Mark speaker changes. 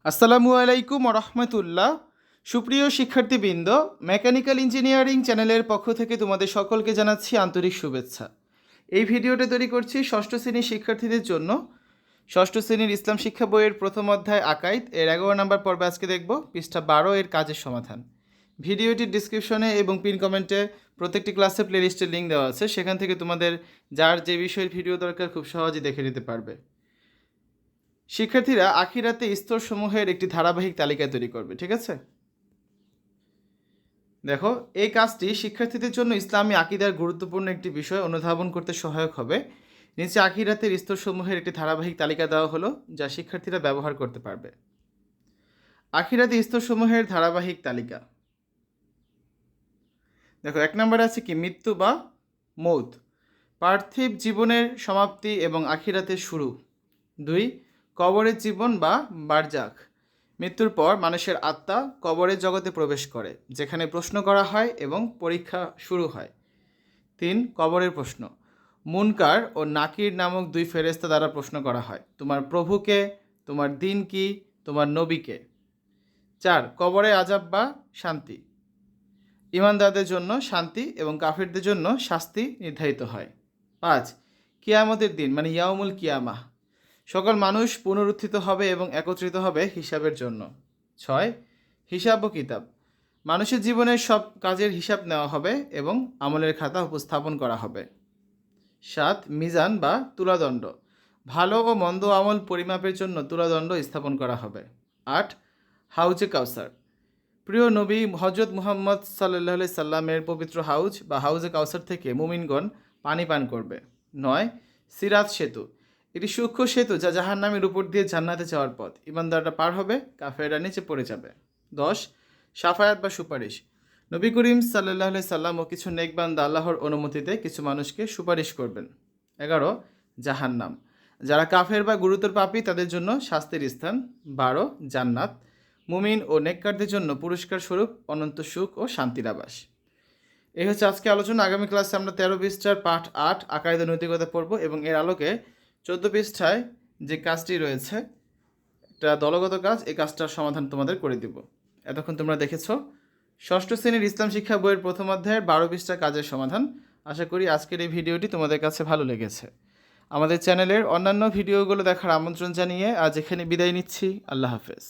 Speaker 1: আসসালামু আলাইকুম রহমতুল্লাহ। সুপ্রিয় শিক্ষার্থীবৃন্দ, মেকানিক্যাল ইঞ্জিনিয়ারিং চ্যানেলের পক্ষ থেকে তোমাদের সকলকে জানাচ্ছি আন্তরিক শুভেচ্ছা। এই ভিডিওটা তৈরি করছি ষষ্ঠ শ্রেণীর শিক্ষার্থীদের জন্য। ষষ্ঠ শ্রেণীর ইসলাম শিক্ষা বইয়ের প্রথম অধ্যায় আকাইদ এর 11 নম্বর পর্বে আজকে দেখব পৃষ্ঠা 12 এর কাজের সমাধান। ভিডিওটির ডিসক্রিপশনে এবং পিন কমেন্টে প্রত্যেকটি ক্লাসের প্লেলিস্টের লিঙ্ক দেওয়া আছে, সেখান থেকে তোমাদের যার যে বিষয়ের ভিডিও দরকার খুব সহজেই দেখে নিতে পারবে। শিক্ষার্থীরা আখিরাতে স্তরসমূহের একটি ধারাবাহিক তালিকা তৈরি করবে, ঠিক আছে? দেখো, এই কাজটি শিক্ষার্থীদের জন্য ইসলামী আকীদার গুরুত্বপূর্ণ একটি বিষয় অনুধাবন করতে সহায়ক হবে। নিচে আখিরাতের স্তরসমূহের একটি ধারাবাহিক তালিকা দেওয়া হলো, যা শিক্ষার্থীরা ব্যবহার করতে পারবে। আখিরাতে স্তরসমূহের ধারাবাহিক তালিকা। দেখো, 1 নম্বরে আছে কি? মৃত্যু বা মৌত, পার্থিব জীবনের সমাপ্তি এবং আখিরাতের শুরু। 2, কবরের জীবন বা বারজাখ, মৃত্যুর পর মানুষের আত্মা কবরের জগতে প্রবেশ করে, যেখানে প্রশ্ন করা হয় এবং পরীক্ষা শুরু হয়। 3, কবরের প্রশ্ন, মুনকার ও নাকির নামক 2 ফেরেশতা দ্বারা প্রশ্ন করা হয়, তোমার প্রভুকে, তোমার দিন কি, তোমার নবীকে। 4, কবরে আযাব বা শান্তি, ঈমানদারদের জন্য শান্তি এবং কাফিরদের জন্য শাস্তি নির্ধারিত হয়। 5, কিয়ামতের দিন মানে ইয়াউমুল কিয়ামাহ, সকল মানুষ পুনরুত্থিত হবে এবং একত্রিত হবে হিসাবের জন্য। 6, হিসাব ও কিতাব, মানুষের জীবনের সব কাজের হিসাব নেওয়া হবে এবং আমলের খাতা উপস্থাপন করা হবে। 7, মিজান বা তুলাদণ্ড, ভালো ও মন্দ আমল পরিমাপের জন্য তুলাদণ্ড স্থাপন করা হবে। 8, হাউজে কাউসার, প্রিয় নবী হজরত মুহাম্মদ সাল্লাল্লাহু সাল্লামের পবিত্র হাউজ বা হাউজে কাউসার থেকে মুমিনগণ পানি পান করবে। 9, সিরাত সেতু, এটি সূক্ষ্ম সেতু যা জাহান্নামের উপর দিয়ে জান্নাতে যাওয়ার পথ, ইমানদাররা পার হবে, কাফেররা নিচে পড়ে যাবে। 10, শাফায়াত বা সুপারিশ, নবী করিম সাল্লাল্লাহু সাল্লাম ও কিছু নেক বান্দা আল্লাহর অনুমতিতে কিছু মানুষকে সুপারিশ করবেন। 11, জাহান্নাম, যারা কাফের বা গুরুতর পাপী তাদের জন্য শাস্তির স্থান। 12, জান্নাত, মুমিন ও নেককারদের জন্য পুরস্কার স্বরূপ অনন্ত সুখ ও শান্তির আবাস। এই হচ্ছে আজকে আলোচনা। আগামী ক্লাসে আমরা 13 পৃষ্ঠার পাঠ 8 আকাইদ ও নৈতিকতা পড়ব এবং এর আলোকে 14 পৃষ্ঠায় যে কাজটি রয়েছে, একটা দলগত কাজ, এই কাজটার সমাধান তোমাদের করে দিব। এতক্ষণ তোমরা দেখেছো ষষ্ঠ শ্রেণীর ইসলাম শিক্ষা বইয়ের প্রথম অধ্যায়ের 12 পৃষ্ঠা কাজের সমাধান। আশা করি আজকের এই ভিডিওটি তোমাদের কাছে ভালো লেগেছে। আমাদের চ্যানেলের অন্যান্য ভিডিওগুলো দেখার আমন্ত্রণ জানিয়ে আজ এখানে বিদায় নিচ্ছি। আল্লাহ হাফেজ।